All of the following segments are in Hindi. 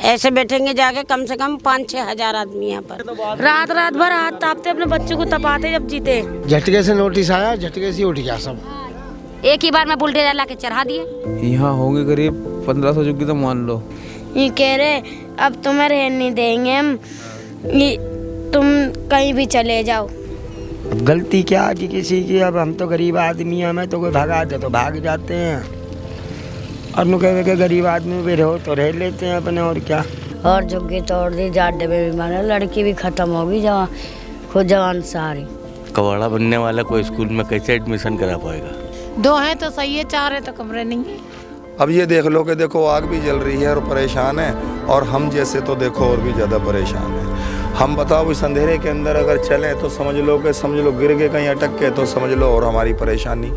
ऐसे बैठेंगे जाके कम से कम 5-6 हजार आदमी यहाँ पर। रात रात भर हाथ तापते अपने बच्चों को तपाते जब जीते। झटके से नोटिस आया, झटके से उठ गया सब। एक ही बार में बुलडोजर ला के चढ़ा दिए। यहाँ होंगे करीब 1500 झुग्गी तो मान लो। ये कह रहे अब तुम्हें रहने नहीं देंगे हम, तुम कहीं भी चले जाओ। अब गलती क्या कि किसी की, अब हम तो गरीब आदमी हैं, हमें तो कोई भगा दे तो भाग जाते हैं, और नु कहे कि गरीब आदमी भी रहो तो रह लेते हैं अपने, और क्या। और झुग्गी तोड़ दी, जाट डब्बे भी मारे, लड़की भी खत्म होगी, जवान खुद जवान सारी। कबाड़ा बनने वाला कोई स्कूल में कैसे एडमिशन करा पाएगा? 2 हैं तो सही है, 4 है तो कमरे नहीं है। अब ये देख लो कि देखो आग भी जल रही है और परेशान है, और हम जैसे तो देखो और भी ज़्यादा परेशान है। हम बताओ इस अंधेरे के अंदर अगर चलें तो समझ लो गिर गए कहीं अटक के, तो समझ लो और हमारी परेशानी।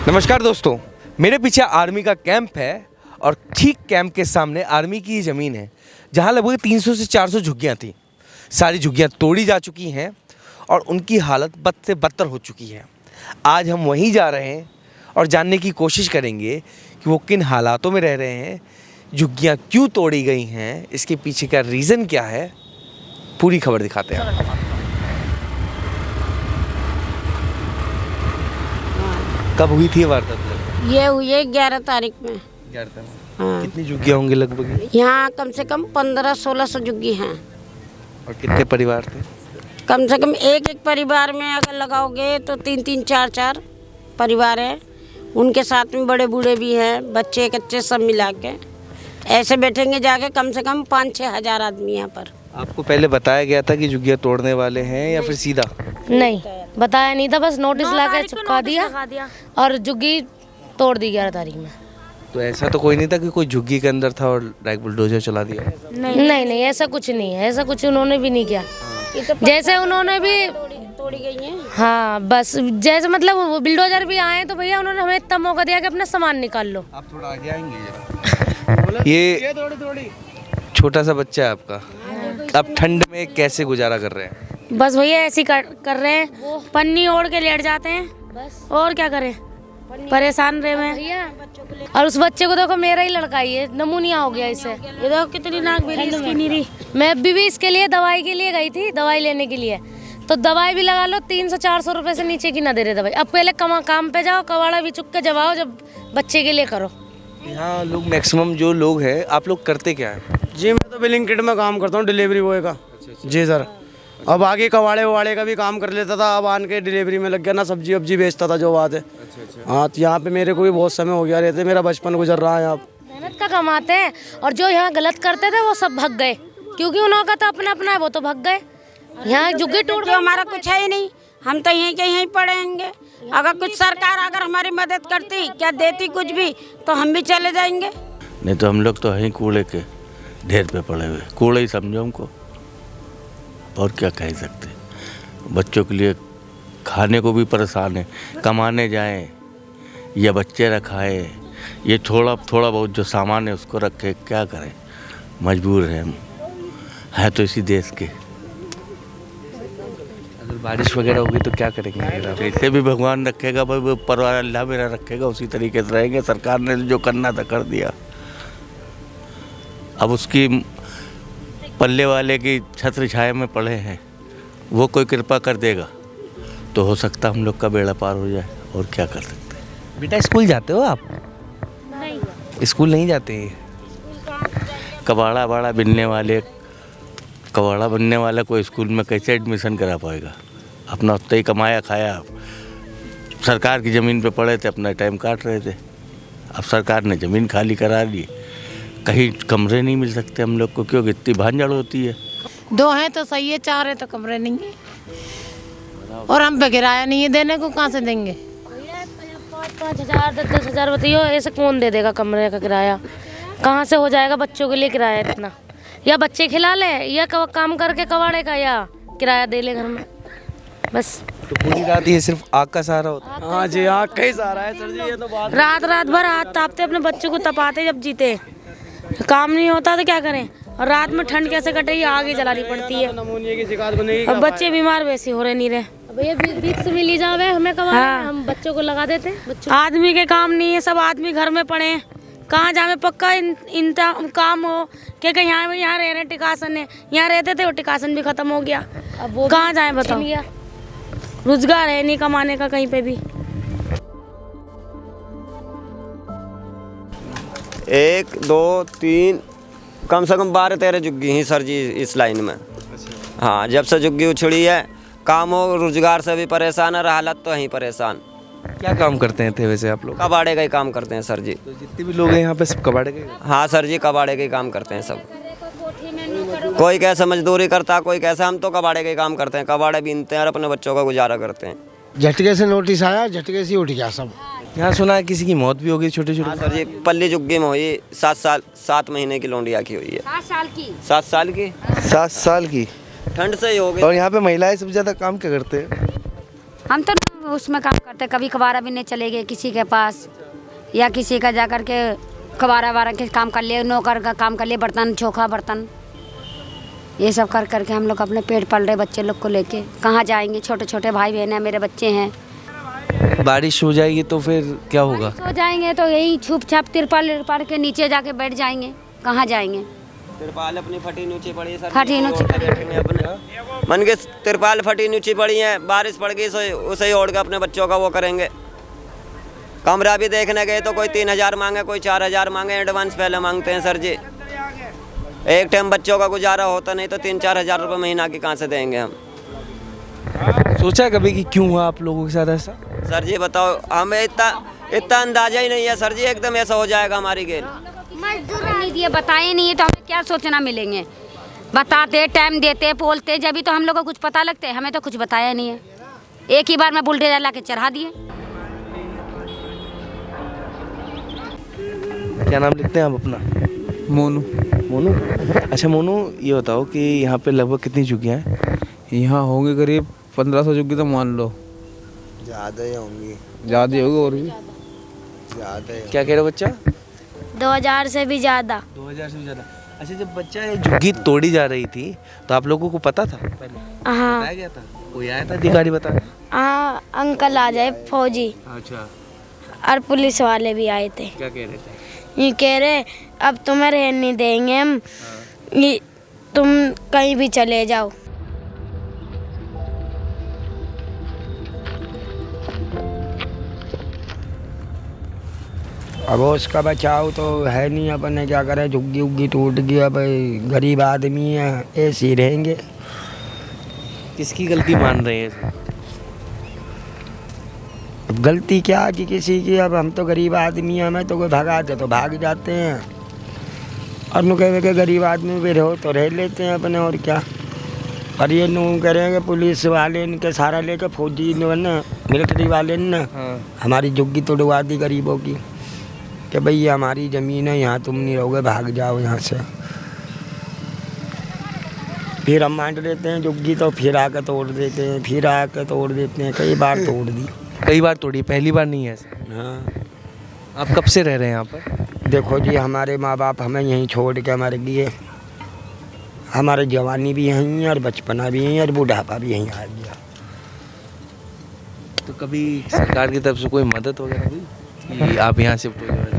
नमस्कार दोस्तों, मेरे पीछे आर्मी का कैंप है और ठीक कैंप के सामने आर्मी की ज़मीन है जहां लगभग 300 से 400 झुग्गियाँ थी। सारी झुग्गियाँ तोड़ी जा चुकी हैं और उनकी हालत बद से बदतर हो चुकी है। आज हम वहीं जा रहे हैं और जानने की कोशिश करेंगे कि वो किन हालातों में रह रहे हैं, झुग्गियाँ क्यों तोड़ी गई हैं, इसके पीछे का रीज़न क्या है। पूरी खबर दिखाते हैं। कब हुई थी वारदात? ये हुई है 11 तारीख में। 11 में। हाँ। कितनी झुग्गियाँ होंगी लगभग? यहाँ कम से कम 1500-1600 झुग्गी हैं। और कितने परिवार थे? कम से कम एक परिवार में अगर लगाओगे तो 3-3, 4-4 परिवार हैं। उनके साथ में बड़े बूढ़े भी हैं, बच्चे कच्चे सब मिला के ऐसे बैठेंगे जाके कम से कम 5-6 हजार आदमी यहाँ पर। आपको पहले बताया गया था कि झुग्गियाँ तोड़ने वाले हैं या फिर सीधा? नहीं बताया नहीं था, बस नोटिस ला के चिपका दिया और झुग्गी तोड़ दी 11 तारीख में। तो ऐसा तो कोई नहीं था कि कोई झुग्गी के अंदर था और डायरेक्ट बुलडोजर चला दिया? नहीं ऐसा कुछ नहीं है, ऐसा कुछ उन्होंने भी नहीं किया। जैसे उन्होंने भी तोड़ी गई हैं। हाँ बस जैसे मतलब वो बिल्डोजर भी आए तो भैया उन्होंने हमें इतना मौका दिया कि अपना सामान निकाल लो। आप थोड़ा आगे आएंगे? ये छोटा सा बच्चा है आपका, आप ठंड में कैसे गुजारा कर रहे हैं? बस भैया ऐसे ही कर रहे हैं, पन्नी ओढ़ के लेट जाते हैं बस, और क्या करें, परेशान रहे मैं। और उस बच्चे को देखो, मेरा ही लड़का ही है, नमूनिया हो गया इसे। ये देखो कितनी नाक मेरी इसकी नीरी। मैं अभी भी इसके लिए दवाई के लिए गई थी, दवाई लेने के लिए, तो दवाई भी लगा लो 300-400 रुपए से नीचे की ना दे रहे दवाई। अब पहले काम पे जाओ, कबाड़ा भी चुक के जब आओ, जब बच्चे के लिए करो। यहाँ लोग मैक्सिमम जो लोग हैं, आप लोग करते क्या है? जी मैं तो बिलिंग किट में काम करता हूँ, डिलीवरी बॉय का। जी सर, अब आगे कबाड़े का भी काम कर लेता था, अब आन के डिलीवरी में लग गया ना, सब्जी वब्जी बेचता था जो बात है। हाँ तो यहाँ पे मेरे को भी बहुत समय हो गया रहते, मेरा बचपन गुजर रहा है। आप मेहनत का कमाते हैं, और जो यहाँ गलत करते थे वो सब भाग गए, क्योंकि उन्होंने तो अपना है, वो तो भाग गए। यहाँ झुग्गी टूट गई, हमारा कुछ है ही नहीं, हम तो यहीं के यहीं पड़ेंगे। अगर कुछ सरकार अगर हमारी मदद करती, क्या देती कुछ भी, तो हम भी चले जाएंगे। नहीं तो हम लोग तो हैं कूड़े के ढेर पे पड़े हुए, कूड़े ही समझो हमको, और क्या कह सकते। बच्चों के लिए खाने को भी परेशान है, कमाने जाएं या बच्चे रखाए, ये थोड़ा बहुत जो सामान है उसको रखे, क्या करें, मजबूर हैं हम, है तो इसी देश के। अगर बारिश वगैरह होगी तो क्या करेंगे? जैसे भी भगवान रखेगा भाई, वो परवार अल्लाह मेरा रखेगा, उसी तरीके से रहेंगे। सरकार ने जो करना था कर दिया, अब उसकी पल्ले वाले की छत्र छाया में पड़े हैं, वो कोई कृपा कर देगा तो हो सकता हम लोग का बेड़ा पार हो जाए, और क्या कर सकते हैं। बेटा स्कूल जाते हो आप? नहीं, स्कूल नहीं जाते। कबाड़ा बनने वाला कोई स्कूल में कैसे एडमिशन करा पाएगा? अपना उतना ही कमाया खाया, सरकार की ज़मीन पे पड़े थे, अपना टाइम काट रहे थे। अब सरकार ने ज़मीन खाली करा दी, कहीं कमरे नहीं मिल सकते हम लोग को, क्योंकि इतनी भांजड़ होती है। 2 हैं तो सही है, 4 है तो कमरे नहीं है, और हम पे किराया नहीं है देने को, कहाँ से देंगे? 5-5 हजार 10-10 हजार बताइए, ऐसे कौन दे देगा कमरे का किराया? कहाँ से हो जाएगा बच्चों के लिए किराया इतना? या बच्चे खिला ले, या काम करके कबाड़े का, या किराया दे ले घर में, बस। तो पूरी रात ये सिर्फ आग का सहारा होता है? हाँ जी, आग का ही सहारा है सर जी, ये तो बात। रात भर हाथ तापते अपने बच्चों को तपाते जब जीते, काम नहीं होता तो क्या करें, और रात में ठंड कैसे कटेगी, आग ही जलानी पड़ती है। नमूनिया की शिकायत बनेगी, अब बच्चे बीमार वैसे हो रहे नहीं रहे। भैया बीच से मिली जावे हमें कमा हम बच्चों को लगा देते। आदमी के काम नहीं है, सब आदमी घर में पड़े हैं। कहाँ जावे पक्का इनका काम हो कि यहाँ रह रहे टिकासन है, यहाँ रहते थे वो टिकासन भी खत्म हो गया। अब वो कहाँ जाए बताओ, रोजगार है नहीं कमाने का कहीं पे भी। 1 2 3 कम से कम 12-13 झुग्गी हैं सर जी इस लाइन में। हाँ, जब से झुग्गी उछड़ी है, काम हो रोजगार से भी परेशान है, हालत तो यहीं परेशान। क्या काम करते हैं थे वैसे आप लोग? कबाड़े का ही काम करते हैं सर जी। तो जितने भी लोग हैं यहाँ पे सब कबाड़े के? हाँ सर जी, कबाड़े का ही काम करते हैं सब। कोई कैसे मजदूरी करता, कोई कैसा, हम तो कबाड़े का ही काम करते हैं। कबाड़े बीनते हैं और अपने बच्चों का गुजारा करते हैं। झटके से नोटिस आया, झटके से उठ गया सब। यहाँ सुना है किसी की मौत भी हो गई छोटे छोटे? हाँ सर जी, पल्ली झुग्गी में हुई। 7 महीने की लोंडिया की हुई है। 7 साल की 7 साल की 7 साल की ठंड से ही हो गई। और यहाँ पे महिलाएं सबसे ज्यादा काम क्या करते हैं? हम तो उसमें काम करते, कभी कबाड़ा भी नहीं चले गए किसी के पास, या किसी का जा कर के कबाड़ा के काम कर लिए, नौकर का काम कर लिए, बर्तन चोखा बर्तन ये सब कर करके हम लोग अपने पेट पाल रहे बच्चे लोग को लेके। कहाँ जाएंगे, छोटे छोटे भाई बहन हैं, मेरे बच्चे हैं। बारिश हो जाएगी तो फिर क्या होगा? सो जाएंगे तो यही छुप छाप तिरपाल के नीचे जाके बैठ जाएंगे। कहाँ जाएंगे? तिरपाल अपनी फटी नीचे पड़ी सर, फटी नीचे अपने मन के तिरपाल फटी नीचे पड़ी है। बारिश पड़ गई उसे ही ओढ़ के अपने बच्चों का वो करेंगे। कमरा भी देखने गए तो कोई 3000 मांगे, कोई 4000 मांगे, एडवांस पहले मांगते हैं सर जी। एक टाइम बच्चों का गुजारा होता नहीं तो 3-4 हज़ार रुपये महीना की कहाँ से देंगे हम? सोचा कभी कि क्यों हुआ आप लोगों के साथ ऐसा? सर जी बताओ, हमें इतना अंदाजा ही नहीं है सर जी, एकदम ऐसा हो जाएगा हमारी गेल। मजदूर नहीं दिए, बताए नहीं है तो हमें क्या सोचना मिलेंगे। बताते, टाइम देते, बोलते, जब भी तो हम लोग को कुछ पता लगते। हमें तो कुछ बताया नहीं है। एक ही बार में बुलडोजर ला के चढ़ा दिए। क्या नाम लिखते हैं आप अपना? मोनू। मोनू? अच्छा मोनू, ये बताओ कि यहाँ पे लगभग कितनी झुग्गियाँ हैं? यहाँ होंगे करीब 1500 झुग्गी तो मान लो। ज़्यादा ही होंगी। ज़्यादा ही होगी और भी ज़्यादा। क्या कह रहे हो बच्चा? 2000 से भी ज़्यादा। 2000 से भी ज़्यादा। अच्छा, जब बच्चा ये झुग्गी तोड़ी जा रही थी तो आप लोगों को पता था पहले? हाँ। बताया गया था? कोई आया था अधिकारी बताने? हाँ, अंकल आ जाए फौजी अच्छा, और पुलिस वाले भी आए थे। क्या कह रहे थे? ये कह रहे अब तुम्हें रहने नहीं देंगे हम, ये तुम कहीं भी चले जाओ। अब उसका बचाव तो है नहीं, अपन ने क्या करें, झुग्गी उग्गी टूट गई। अब गरीब आदमी है, ऐसे ही रहेंगे। किसकी गलती मान रहे हैं? अब गलती क्या कि किसी की। अब हम तो गरीब आदमी हैं, हमें तो कोई भगाते तो भाग जाते हैं, और नु कहे कि गरीब आदमी भी रहो तो रह लेते हैं अपने, और क्या। और ये नु करेंगे पुलिस वाले इनके सहारा लेकर, फौजी ने मिलिट्री वाले ने हमारी झुग्गी तोड़वा दी गरीबों की कि भाई ये हमारी ज़मीन है, यहाँ तुम नहीं रहोगे, भाग जाओ यहाँ से। फिर हम मान लेते हैं झुग्गी, तो फिर आकर तोड़ देते हैं, फिर आकर तोड़ देते हैं। कई बार तोड़ दी। कई बार तोड़ी, पहली बार नहीं है ऐसा? हाँ। आप कब से रह रहे हैं यहाँ पर? देखो जी, हमारे माँ बाप हमें यहीं छोड़ के मर गए। हमारी जवानी भी यहीं है और बचपना भी यहीं और बुढ़ापा भी यहीं आ गया। तो कभी सरकार की तरफ से कोई मदद वगैरह हुई कि आप यहाँ शिफ्ट हो जाए?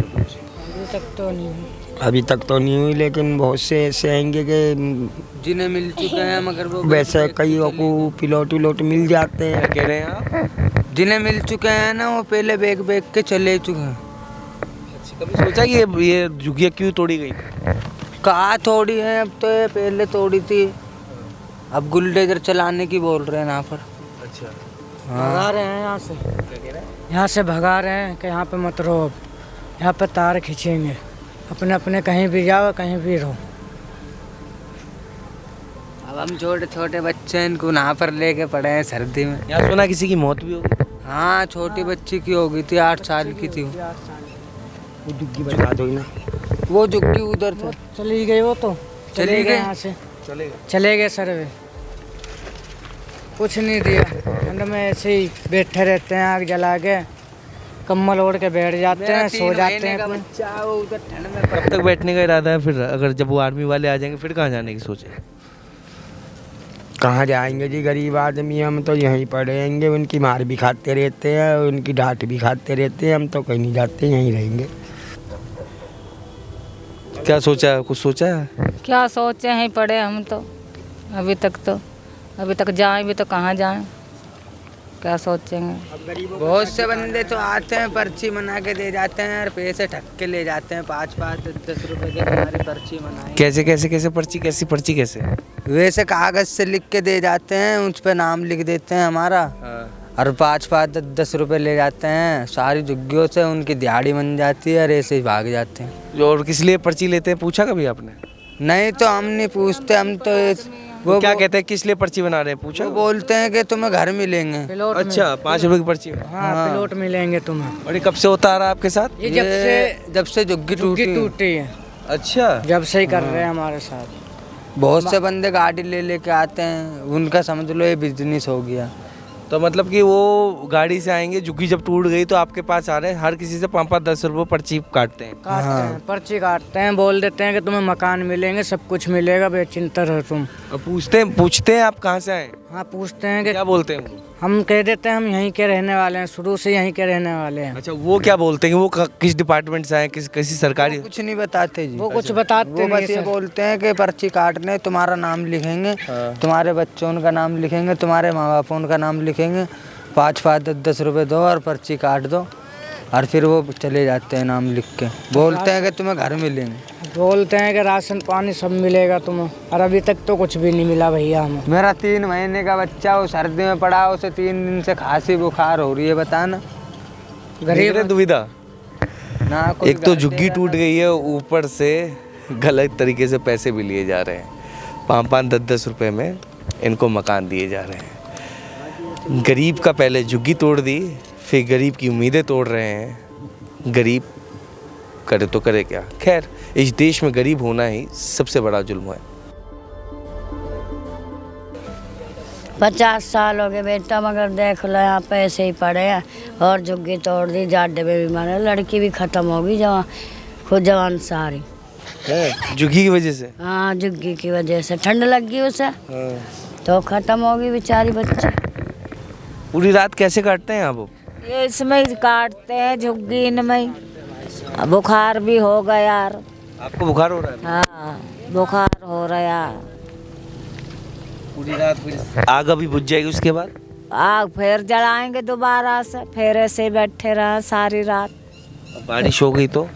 अभी तक तो नहीं हुई, लेकिन बहुत से ऐसे आएंगे कि जिन्हें मिल चुके हैं, मगर वो वैसे कईयों को पिलौट विलौट मिल जाते हैं। क्या कह रहे हैं आप? जिन्हें मिल चुके हैं ना, वो पहले बेग के चले चुके हैं। कभी सोचा कि ये झुग्गियाँ क्यों तोड़ी गई? कहाँ तोड़ी है, अब तो ये पहले तोड़ी थी, अब बुलडोजर चलाने की बोल रहे हैं यहाँ पर। अच्छा, भगा रहे हैं यहाँ से। क्या कह रहे हैं? यहाँ से भगा रहे हैं कि यहाँ पे मत रहो, अब यहाँ पे तार खींचेंगे, अपने अपने कहीं भी जाओ, कहीं भी रहो। अब हम छोटे छोटे बच्चे हैं, इनको यहाँ पर लेके पड़े हैं सर्दी में। यहाँ सुना किसी की मौत भी होगी? हाँ, छोटी बच्ची की हो गई थी, 8 साल की थी। वो झुग्गी बचा दो ना। वो झुग्गी उधर थे, चली गई, वो तो चली गए यहाँ से, चले गए सर्वे। कुछ नहीं दिया, ठंड में ऐसे ही बैठे रहते हैं, आग जला के कम्बल ओढ़ के बैठ जाते हैं, सो जाते हैं। उधर ठंड में कब तक बैठने का इरादा है फिर? अगर जब वो आर्मी वाले आ जाएंगे फिर कहाँ जाने की सोचे? कहाँ जाएंगे जी गरीब आदमी, हम तो यहीं पड़े रहेंगे। उनकी मार भी खाते रहते हैं, उनकी डांट भी खाते रहते हैं। हम तो कहीं नहीं जाते, यहीं रहेंगे। क्या सोचा है, कुछ सोचा है? क्या सोचे हैं पड़े हम तो अभी तक जाएं भी तो कहाँ जाएं, क्या सोचेंगे। बहुत से बंदे तो आते हैं, पर्ची बना के दे जाते हैं और पैसे ठग के ले जाते हैं। 5-5 10 रुपए की हमारी पर्ची बनाई। कैसे कैसे कैसे पर्ची, कैसी पर्ची कैसे? वैसे कागज से लिख के दे जाते हैं, उस पे नाम लिख देते हैं हमारा, और 5-5 10 रुपए ले जाते हैं। सारी झुग्गियों से उनकी दिहाड़ी बन जाती है और ऐसे ही भाग जाते हैं। और किस लिए पर्ची लेते हैं, पूछा कभी आपने? नहीं तो हम नहीं पूछते, हम तो वो क्या कहते हैं, किस लिए पर्ची बना रहे हैं, पूछा? वो बोलते हैं कि तुम्हें घर मिलेंगे। अच्छा, 5 रुपए की पर्ची। हाँ, प्लॉट मिलेंगे तुम्हें। और ये कब से होता आ रहा है आपके साथ? ये जब से झुग्गी टूटी है। अच्छा, जब से ही कर रहे हैं हमारे साथ। बहुत से बंदे गाड़ी ले लेके आते हैं, उनका समझ लो ये बिजनेस हो गया। तो मतलब कि वो गाड़ी से आएंगे, झुग्गी जब टूट गई तो आपके पास आ रहे हैं, हर किसी से 5-5 10 रुपए पर्ची काटते हैं। पर्ची काटते हैं, बोल देते हैं कि तुम्हें मकान मिलेंगे, सब कुछ मिलेगा, बेचिंता रहो तुम। और पूछते हैं आप कहाँ से आए? हाँ, पूछते हैं कि क्या बोलते हैं वो? हम कह देते हैं हम यहीं के रहने वाले हैं, शुरू से यहीं के रहने वाले हैं। अच्छा, वो क्या बोलते हैं, वो किस डिपार्टमेंट से आए, किसी सरकारी? कुछ नहीं बताते जी। वो कुछ बताते वो बस ये बोलते हैं कि पर्ची काटने, तुम्हारा नाम लिखेंगे, तुम्हारे बच्चों का नाम लिखेंगे, तुम्हारे माँ बापों का नाम लिखेंगे, 5-5 10 रुपए दो और पर्ची काट दो, और फिर वो चले जाते हैं नाम लिख के। बोलते हैं कि तुम्हें घर मिलेंगे, बोलते हैं कि राशन पानी सब मिलेगा तुम्हें, और अभी तक तो कुछ भी नहीं मिला भैया हमें। मेरा 3 महीने का बच्चा वो सर्दी में पड़ा, उसे 3 दिन से खांसी बुखार हो रही है, बताना। गरीब दुविधा ना एक तो झुग्गी टूट गई है, ऊपर से गलत तरीके से पैसे भी लिए जा रहे हैं। 5-5 10 रुपए में इनको मकान दिए जा रहे हैं। गरीब का पहले झुग्गी तोड़ दी, फिर गरीब की उम्मीदें तोड़ रहे हैं। गरीब करे तो करे क्या। खैर, इस देश में गरीब होना ही सबसे बड़ा जुल्म है। 50 साल हो गए बेटा, मगर देख लो यहाँ पे ऐसे ही पड़े हैं। और झुग्गी तोड़ दी, जाडे में भी मारे, लड़की भी खत्म हो गई, जवान खुद जवान सारी झुग्गी की वजह से। हाँ, झुग्गी की वजह से ठंड लग गई उसे, तो खत्म हो गई बेचारी बच्ची। पूरी रात कैसे काटते हैं आप? ये इसमें ही काटते हैं, झुग्गी इनमें। बुखार भी हो गया यार। आपको बुखार हो रहा है? हाँ, बुखार हो रहा यार। पूरी रात फिर आग अभी बुझ जाएगी, उसके बाद आग फिर जलाएंगे दोबारा से, फिर ऐसे बैठे रहे सारी रात। बारिश हो गई तो?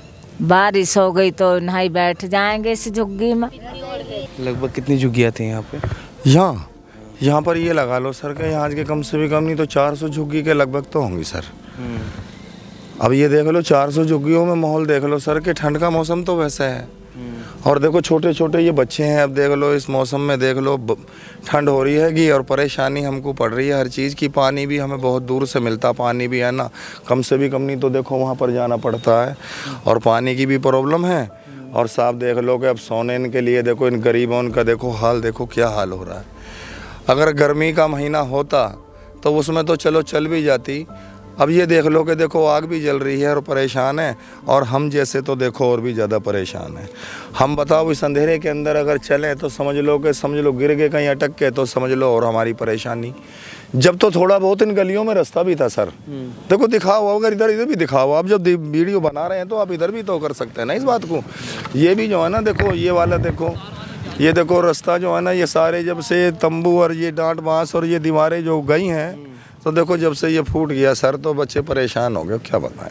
बारिश हो गई तो नहीं बैठ जाएंगे इस झुग्गी में। लगभग कितनी झुग्गियाँ थी यहाँ पे? यहाँ पर ये लगा लो सर के यहाँ के कम से भी कम नहीं तो 400 झुग्गी के लगभग तो होंगी सर। अब ये देख लो 400 झुग्गियों में माहौल देख लो सर कि ठंड का मौसम तो वैसा है, और देखो छोटे छोटे ये बच्चे हैं। अब देख लो इस मौसम में देख लो ठंड हो रही है कि, और परेशानी हमको पड़ रही है हर चीज़ की। पानी भी हमें बहुत दूर से मिलता, पानी भी है ना, कम से भी कम नहीं तो देखो वहाँ पर जाना पड़ता है, और पानी की भी प्रॉब्लम है। और साफ देख लो कि अब सोने इनके लिए देखो, इन गरीबों का देखो हाल, देखो क्या हाल हो रहा है। अगर गर्मी का महीना होता तो उसमें तो चलो चल भी जाती। अब ये देख लो कि देखो आग भी जल रही है और परेशान है, और हम जैसे तो देखो और भी ज़्यादा परेशान है। हम बताओ इस अंधेरे के अंदर अगर चलें तो समझ लो गिर गए कहीं अटक के, तो समझ लो और हमारी परेशानी। जब तो थोड़ा बहुत इन गलियों में रास्ता भी था सर, देखो दिखाओ, अगर इधर भी दिखाओ। आप जब वीडियो बना रहे हैं तो आप इधर भी तो कर सकते हैं ना इस बात को। ये भी जो है ना देखो, ये वाला देखो, ये देखो रास्ता जो है ना, ये सारे जब से तंबू और ये डांट बांस और ये दीवारें जो गई हैं, तो देखो जब से ये फूट गया सर तो बच्चे परेशान हो गए, क्या बताएं।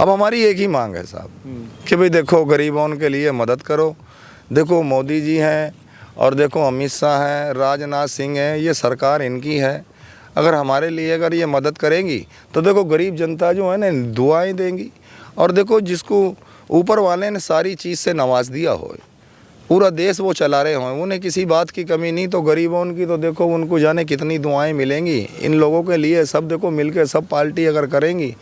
अब हमारी एक ही मांग है साहब कि भाई देखो गरीबों के लिए मदद करो। देखो मोदी जी हैं, और देखो अमित शाह हैं, राजनाथ सिंह हैं, ये सरकार इनकी है। अगर हमारे लिए अगर ये मदद करेंगी तो देखो गरीब जनता जो है ना दुआएं देंगी। और देखो जिसको ऊपर वाले ने सारी चीज़ से नवाज दिया हो, पूरा देश वो चला रहे हों, उन्हें किसी बात की कमी नहीं, तो गरीबों की तो देखो उनको जाने कितनी दुआएं मिलेंगी इन लोगों के लिए। सब देखो मिलके सब पार्टी अगर करेंगी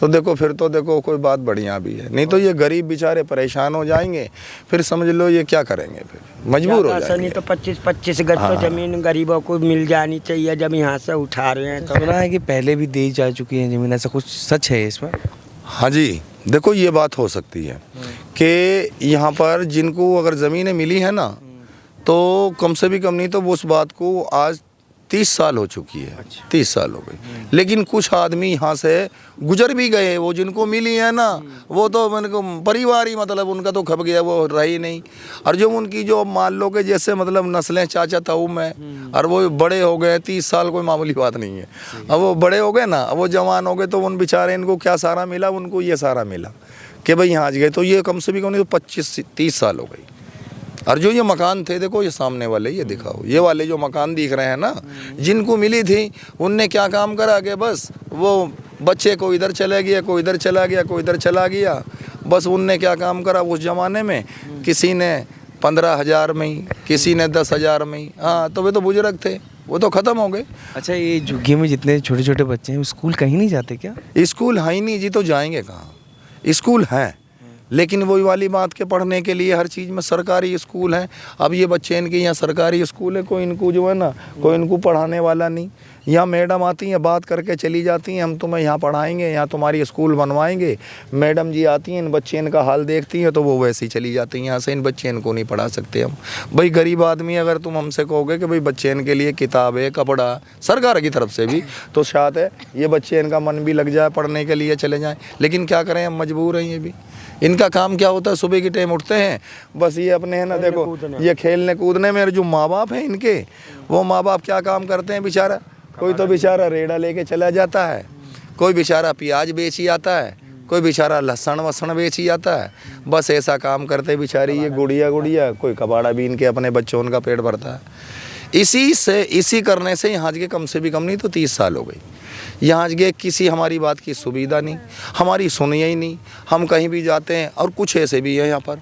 तो देखो फिर तो देखो कोई बात बढ़िया भी है, नहीं तो ये गरीब बेचारे परेशान हो जाएंगे, फिर समझ लो ये क्या करेंगे, फिर मजबूर हो जाएंगे। नहीं तो 25-25 गज तो जमीन गरीबों को मिल जानी चाहिए जब यहाँ से उठा रहे हैं। तो सुना है कि पहले भी दी जा चुकी है ज़मीन, ऐसा कुछ सच है इसमें? हाँ जी, देखो ये बात हो सकती है कि यहाँ पर जिनको अगर ज़मीनें मिली है ना, तो कम से भी कम नहीं तो उस बात को आज 30 साल हो चुकी है। 30 साल हो गई। लेकिन कुछ आदमी यहाँ से गुजर भी गए, वो जिनको मिली है ना वो तो मैंने को परिवार ही मतलब उनका तो खप गया, वो रही नहीं। और जो उनकी जो मान लो कि जैसे मतलब नस्लें चाचा ताऊ में, और वो बड़े हो गए, 30 साल कोई मामूली बात नहीं है। अब वो बड़े हो गए ना, अब वो जवान हो गए, तो उन बेचारे इनको क्या सारा मिला, उनको ये सारा मिला कि भाई यहाँ गए। तो ये कम से भी कम नहीं तो 25-30 साल हो गई। और जो ये मकान थे, देखो ये सामने वाले, ये दिखाओ, ये वाले जो मकान दिख रहे हैं ना, जिनको मिली थी उनने क्या काम करा कि बस वो बच्चे को इधर चला गया, कोई इधर चला गया, कोई इधर चला गया। बस उनने क्या काम करा उस ज़माने में, किसी ने 15,000 में, किसी ने 10,000 में। हाँ, तो वे तो बुजुर्ग थे, वो तो ख़त्म हो गए। अच्छा, ये झुग्गी में जितने छोटे छोटे बच्चे हैं स्कूल कहीं नहीं जाते क्या? स्कूल है ही नहीं जी, तो जाएंगे कहाँ? स्कूल हैं लेकिन वही वाली बात के पढ़ने के लिए हर चीज़ में सरकारी स्कूल है। अब ये बच्चे इनके यहाँ सरकारी स्कूल है, कोई इनको जो है ना कोई इनको पढ़ाने वाला नहीं। यहाँ मैडम आती हैं, बात करके चली जाती हैं, हम तुम्हें यहाँ पढ़ाएंगे, यहाँ तुम्हारी स्कूल बनवाएंगे। मैडम जी आती हैं, इन बच्चे इनका हाल देखती हैं तो वो वैसे ही चली जाती हैं यहाँ से। इन बच्चे इनको नहीं पढ़ा सकते हम। भाई गरीब आदमी, अगर तुम हमसे कहोगे कि भाई बच्चे इनके लिए किताबें कपड़ा सरकार की तरफ से भी, तो शायद है ये बच्चे इनका मन भी लग जाए, पढ़ने के लिए चले जाएँ। लेकिन क्या करें, हम मजबूर हैं। ये भी इनका काम क्या होता है, सुबह के टाइम उठते हैं, बस ये अपने है ना, देखो ये खेलने कूदने में। जो माँ बाप हैं इनके, वो माँ बाप क्या काम करते हैं बेचारा? कोई तो बेचारा रेड़ा लेके चला जाता है, कोई बेचारा प्याज बेची आता है, कोई बेचारा लहसुन वसन बेची आता है। बस ऐसा काम करते बेचारी ये गुड़िया, कोई कबाड़ा बीन के अपने बच्चों का पेट भरता है। इसी करने से यहाँ के कम से भी कम नहीं तो 30 साल हो गई। यहाँ के किसी हमारी बात की सुविधा नहीं, हमारी सुनिए ही नहीं। हम कहीं भी जाते हैं, और कुछ ऐसे भी हैं यहाँ पर,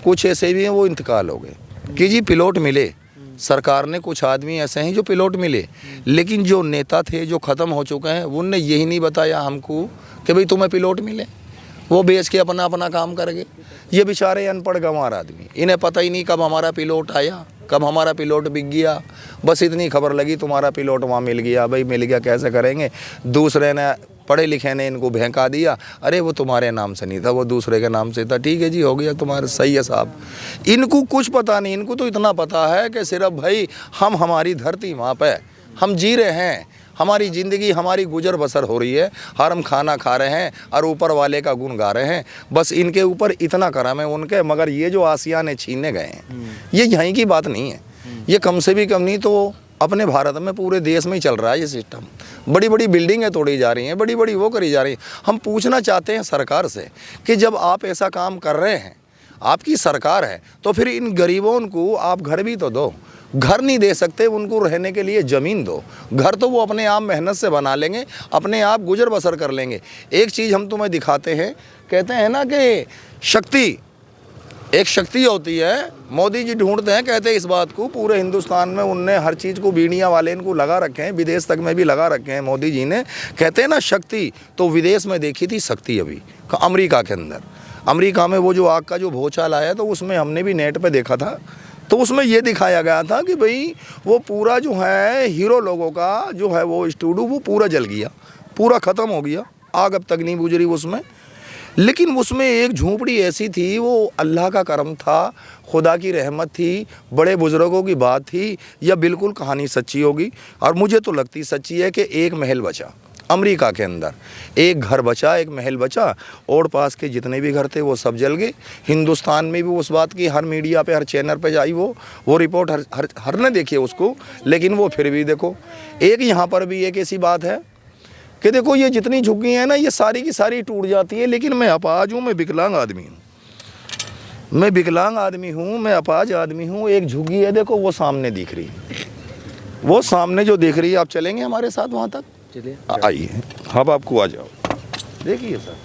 कुछ ऐसे भी हैं वो इंतकाल हो गए कि जी पिलोट मिले। सरकार ने कुछ आदमी ऐसे हैं जो पिलोट मिले, लेकिन जो नेता थे जो ख़त्म हो चुके हैं, उनने यही नहीं बताया हमको कि भाई तुम्हें पिलोट मिले। वो बेच के अपना अपना काम कर गए। ये बेचारे अनपढ़ गंवार आदमी, इन्हें पता ही नहीं कब हमारा पिलोट आया, कब हमारा पिलोट बिक गया। बस इतनी खबर लगी तुम्हारा पिलोट वहाँ मिल गया। भाई मिल गया, कैसे करेंगे? दूसरे ने, पढ़े लिखे ने इनको बहका दिया, अरे वो तुम्हारे नाम से नहीं था, वो दूसरे के नाम से था। ठीक है जी, हो गया तुम्हारे, सही है साहब। इनको कुछ पता नहीं, इनको तो इतना पता है कि सिर्फ भाई हम हमारी धरती वहाँ पे हम जी रहे हैं, हमारी ज़िंदगी हमारी गुजर बसर हो रही है, हर हम खाना खा रहे हैं और ऊपर वाले का गुण गा रहे हैं। बस इनके ऊपर इतना करम है उनके। मगर ये जो आसियाने छीनने गए हैं, ये यहीं की बात नहीं है। ये कम से भी कम नहीं तो अपने भारत में पूरे देश में ही चल रहा है ये सिस्टम। बड़ी बड़ी बिल्डिंगें तोड़ी जा रही हैं, बड़ी बड़ी वो करी जा रही हैं। हम पूछना चाहते हैं सरकार से कि जब आप ऐसा काम कर रहे हैं, आपकी सरकार है, तो फिर इन गरीबों को आप घर भी तो दो। घर नहीं दे सकते, उनको रहने के लिए ज़मीन दो। घर तो वो अपने आप मेहनत से बना लेंगे, अपने आप गुजर बसर कर लेंगे। एक चीज़ हम तुम्हें दिखाते हैं, कहते हैं ना कि शक्ति, एक शक्ति होती है। मोदी जी ढूंढते हैं, कहते हैं इस बात को, पूरे हिंदुस्तान में उनने हर चीज़ को बीड़ियाँ वाले इनको लगा रखे हैं, विदेश तक में भी लगा रखे हैं मोदी जी ने। कहते हैं ना शक्ति, तो विदेश में देखी थी शक्ति अभी अमेरिका के अंदर। अमेरिका में वो जो आग का जो भूचाल आया, तो उसमें हमने भी नेट पे देखा था, तो उसमें ये दिखाया गया था कि भाई वो पूरा जो है हीरो लोगों का जो है वो स्टूडियो वो पूरा जल गया, पूरा ख़त्म हो गया। आग अब तक नहीं बुझ रही उसमें। लेकिन उसमें एक झोंपड़ी ऐसी थी, वो अल्लाह का करम था, खुदा की रहमत थी, बड़े बुज़ुर्गों की बात थी, या बिल्कुल कहानी सच्ची होगी। और मुझे तो लगती सच्ची है कि एक महल बचा अमेरिका के अंदर, एक घर बचा, एक महल बचा, और पास के जितने भी घर थे वो सब जल गए। हिंदुस्तान में भी उस बात की हर मीडिया पे, हर चैनल पे आई वो रिपोर्ट हर ने देखी है उसको। लेकिन वो फिर भी देखो, एक यहाँ पर भी एक ऐसी बात है कि देखो ये जितनी झुग्गी हैं ना, ये सारी की सारी टूट जाती है। लेकिन मैं अपाज हूँ, मैं विकलांग आदमी हूँ, मैं विकलांग आदमी हूँ, मैं अपाज आदमी हूँ। एक झुग्गी है, देखो वो सामने दिख रही है, वो सामने जो दिख रही है। आप चलेंगे हमारे साथ वहाँ तक? चलिए, आइए, अब आपको आ जाओ, देखिए सर।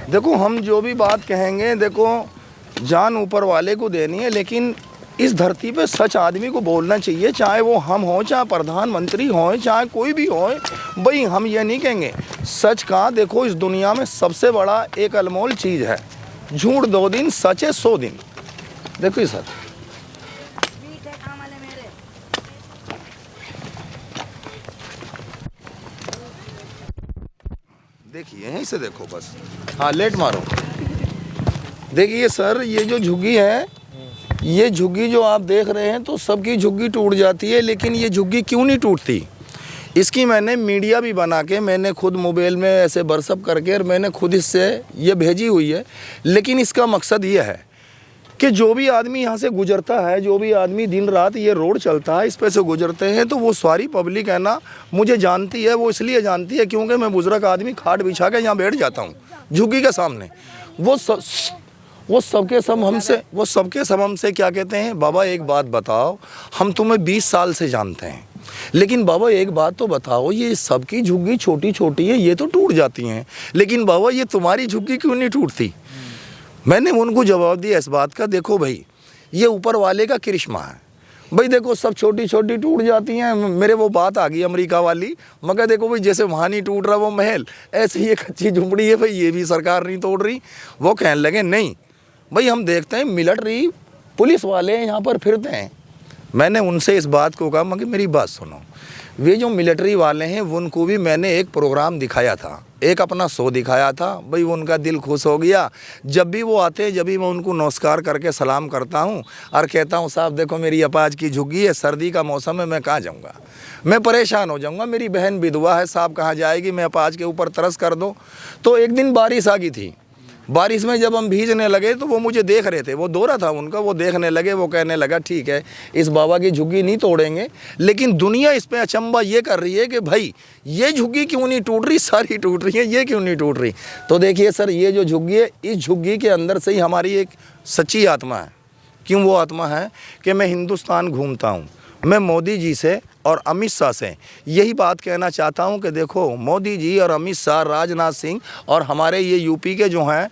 देखो हम जो भी बात कहेंगे, देखो जान ऊपर वाले को देनी है, लेकिन इस धरती पे सच आदमी को बोलना चाहिए, चाहे वो हम हो, चाहे प्रधानमंत्री हो, चाहे कोई भी हो। भाई हम ये नहीं कहेंगे सच का। देखो इस दुनिया में सबसे बड़ा एक अनमोल चीज़ है, झूठ 2 दिन, सच है 100 दिन। देखो ये सर, देखिए यहीं से देखो बस। हाँ लेट मारो, देखिए सर, ये जो झुग्गी है, ये झुग्गी जो आप देख रहे हैं तो सबकी झुग्गी टूट जाती है, लेकिन ये झुग्गी क्यों नहीं टूटती, इसकी मैंने मीडिया भी बना के, मैंने खुद मोबाइल में ऐसे व्हाट्सअप करके और मैंने खुद इससे ये भेजी हुई है। लेकिन इसका मकसद ये है कि जो भी आदमी यहाँ से गुजरता है, जो भी आदमी दिन रात ये रोड चलता है, इस पे से गुजरते हैं, तो वो सारी पब्लिक है ना मुझे जानती है। वो इसलिए जानती है क्योंकि मैं बुजुर्ग आदमी खाट बिछा के यहाँ बैठ जाता हूँ झुग्गी के सामने। वो सबके सब हमसे क्या कहते हैं, बाबा एक बात बताओ, हम तुम्हें 20 साल से जानते हैं, लेकिन बाबा एक बात तो बताओ, ये सबकी झुग्गी छोटी छोटी है, ये तो टूट जाती हैं, लेकिन बाबा ये तुम्हारी झुग्गी क्यों नहीं टूटती। मैंने उनको जवाब दिया इस बात का, देखो भाई ये ऊपर वाले का करिश्मा है भाई, देखो सब छोटी छोटी टूट जाती हैं। मेरे वो बात आ गई अमेरिका वाली, मगर देखो भाई जैसे वहाँ नहीं टूट रहा वो महल, ऐसे ये कच्ची झुंपड़ी है भाई, ये भी सरकार नहीं तोड़ रही। वो कहने लगे नहीं भाई, हम देखते हैं मिलिट्री पुलिस वाले यहाँ पर फिरते हैं। मैंने उनसे इस बात को कहा, मगर मेरी बात सुनो, वे जो मिलिट्री वाले हैं उनको भी मैंने एक प्रोग्राम दिखाया था, एक अपना शो दिखाया था भाई, उनका दिल खुश हो गया। जब भी वो आते हैं, जब भी मैं उनको नमस्कार करके सलाम करता हूँ और कहता हूँ साहब देखो मेरी अपाज की झुग्गी है, सर्दी का मौसम है, मैं कहाँ जाऊँगा, मैं परेशान हो जाऊँगा, मेरी बहन विधवा है साहब कहाँ जाएगी, मैं अपाज के ऊपर तरस कर दो। तो एक दिन बारिश आ गई थी, बारिश में जब हम भीजने लगे तो वो मुझे देख रहे थे, वो दौरा था उनका, वो देखने लगे, वो कहने लगा ठीक है इस बाबा की झुग्गी नहीं तोड़ेंगे, लेकिन दुनिया इस पे अचंबा ये कर रही है कि भाई ये झुग्गी क्यों नहीं टूट रही, सारी टूट रही है, ये क्यों नहीं टूट रही। तो देखिए सर, ये जो झुग्गी है, इस झुग्गी के अंदर से ही हमारी एक सच्ची आत्मा है। क्यों वो आत्मा है कि मैं हिंदुस्तान घूमता हूँ, मैं मोदी जी से और अमित शाह से यही बात कहना चाहता हूं कि देखो मोदी जी और अमित शाह, राजनाथ सिंह और हमारे ये यूपी के जो हैं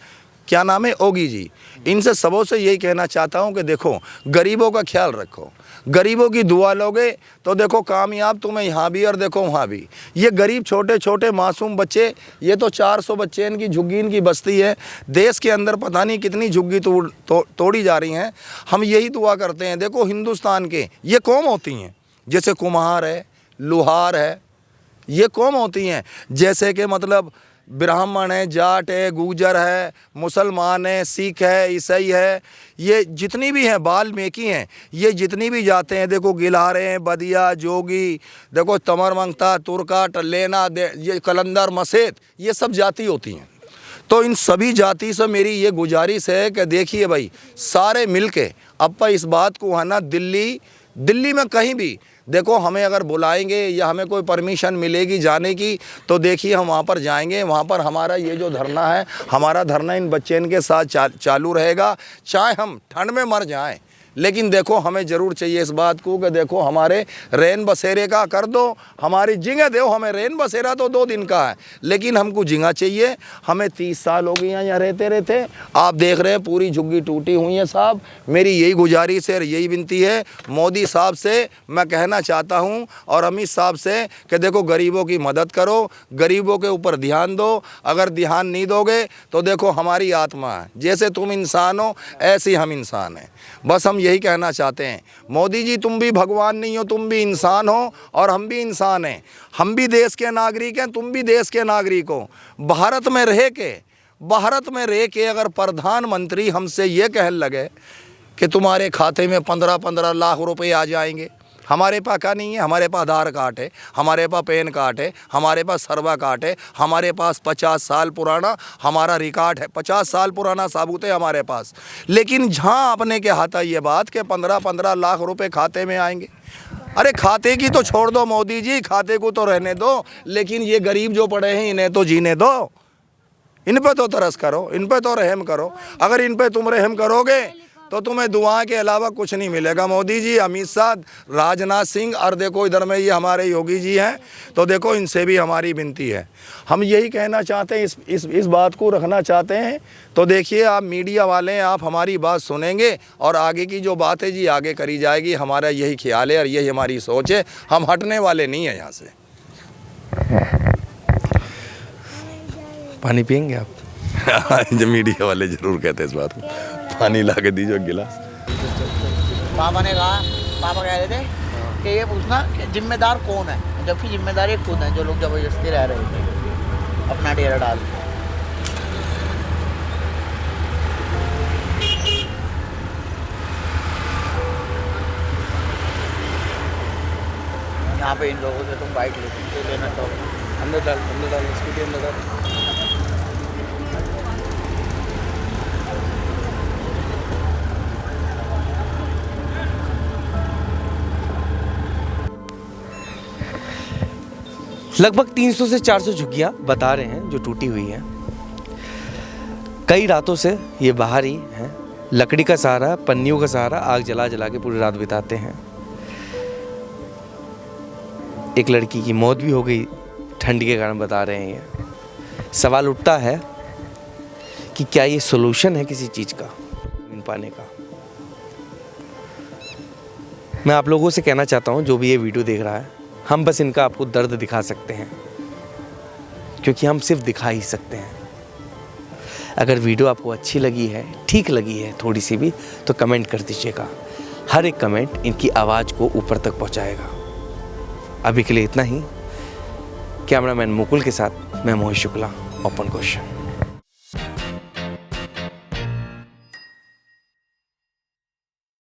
क्या नाम है योगी जी, इनसे सबों से यही कहना चाहता हूं कि देखो गरीबों का ख्याल रखो, गरीबों की दुआ लोगे तो देखो कामयाब तुम्हें यहाँ भी और देखो वहाँ भी। ये गरीब छोटे छोटे मासूम बच्चे, ये तो 400 बच्चे इनकी झुग्गी इनकी बस्ती है, देश के अंदर पता नहीं कितनी झुग्गी तोड़ी जा रही हैं। हम यही दुआ करते हैं, देखो हिंदुस्तान के ये कौम होती हैं, जैसे कुम्हार है, लोहार है, ये कौम होती हैं, जैसे कि मतलब ब्राह्मण है, जाट है, गुर्जर है, मुसलमान है, सिख है, ईसाई है, ये जितनी भी हैं, वाल्मीकि हैं, ये जितनी भी जाते हैं, देखो गिलहारे हैं, बदिया, जोगी, देखो तमर मंगता, तुर्का, टल्लेना, ये कलंदर, मसेत, ये सब जाति होती हैं। तो इन सभी जाति से मेरी ये गुजारिश है कि देखिए भाई सारे मिलके अब इस बात को है ना, दिल्ली में कहीं भी देखो हमें अगर बुलाएंगे या हमें कोई परमिशन मिलेगी जाने की, तो देखिए हम वहाँ पर जाएंगे। वहाँ पर हमारा ये जो धरना है, हमारा धरना इन बच्चों के साथ चालू रहेगा, चाहे हम ठंड में मर जाएं, लेकिन देखो हमें ज़रूर चाहिए इस बात को कि देखो हमारे रैन बसेरे का कर दो, हमारी जिंगा दो। हमें रैन बसेरा तो 2 दिन का है, लेकिन हमको जिंगा चाहिए। हमें 30 साल हो गए यहाँ रहते आप देख रहे हैं पूरी झुग्गी टूटी हुई है। साहब मेरी यही गुजारिश है, यही विनती है मोदी साहब से मैं कहना चाहता हूँ और अमित साहब से कि देखो गरीबों की मदद करो, गरीबों के ऊपर ध्यान दो। अगर ध्यान नहीं दोगे तो देखो हमारी आत्मा है, जैसे तुम इंसान हो ऐसे हम इंसान हैं। बस हम यही कहना चाहते हैं, मोदी जी तुम भी भगवान नहीं हो, तुम भी इंसान हो और हम भी इंसान हैं। हम भी देश के नागरिक हैं, तुम भी देश के नागरिक हो। भारत में रह के अगर प्रधानमंत्री हमसे ये कहने लगे कि तुम्हारे खाते में 15-15 लाख रुपए आ जाएंगे, हमारे पास क्या नहीं है, हमारे पास आधार कार्ड है, हमारे पास पैन कार्ड है, हमारे पास सर्वा कार्ड है, हमारे पास 50 साल पुराना हमारा रिकॉर्ड है, 50 साल पुराना साबूत है हमारे पास। लेकिन जहाँ अपने के हाथ आई ये बात कि 15-15 लाख रुपए खाते में आएंगे, अरे खाते की तो छोड़ दो मोदी जी, खाते को तो रहने दो, लेकिन ये गरीब जो पड़े हैं इन्हें तो जीने दो, इन पे तो तरस करो, इन पे तो रहम करो। अगर इन पे तुम रहम करोगे तो तुम्हें दुआ के अलावा कुछ नहीं मिलेगा। मोदी जी, अमित शाह, राजनाथ सिंह और देखो इधर में ये हमारे योगी जी हैं, तो देखो इनसे भी हमारी विनती है। हम यही कहना चाहते हैं, इस बात को रखना चाहते हैं। तो देखिए आप मीडिया वाले हैं, आप हमारी बात सुनेंगे और आगे की जो बात है जी आगे करी जाएगी। हमारा यही ख्याल है और यही हमारी सोच है, हम हटने वाले नहीं हैं यहाँ से। पानी पियेंगे आप? जो मीडिया वाले जरूर कहते हैं इस बात को, पानी ला के दीजिए गिलास। पापा ने कहा, पापा कह रहे थे कि ये पूछना कि जिम्मेदार कौन है, जबकि जिम्मेदार ये खुद हैं जो लोग ज़बरदस्ती रह रहे थे अपना डेरा डाल। वहाँ पे इन लोगों से तुम बाइक लेना चाहोगे? अंदर डाल स्कूटी अंदर डाल। लगभग 300 से 400 झुग्गियां बता रहे हैं जो टूटी हुई हैं। कई रातों से ये बाहर ही हैं, लकड़ी का सहारा, पन्नियों का सहारा, आग जला जला के पूरी रात बिताते हैं। एक लड़की की मौत भी हो गई ठंड के कारण, बता रहे हैं ये। सवाल उठता है कि क्या ये सॉल्यूशन है किसी चीज़ का इन पाने का। मैं आप लोगों से कहना चाहता हूँ जो भी ये वीडियो देख रहा है, हम बस इनका आपको दर्द दिखा सकते हैं, क्योंकि हम सिर्फ दिखा ही सकते हैं। अगर वीडियो आपको अच्छी लगी है, ठीक लगी है थोड़ी सी भी, तो कमेंट कर दीजिएगा। हर एक कमेंट इनकी आवाज़ को ऊपर तक पहुंचाएगा। अभी के लिए इतना ही। कैमरामैन मुकुल के साथ मैं मोहित शुक्ला, ओपन क्वेश्चन।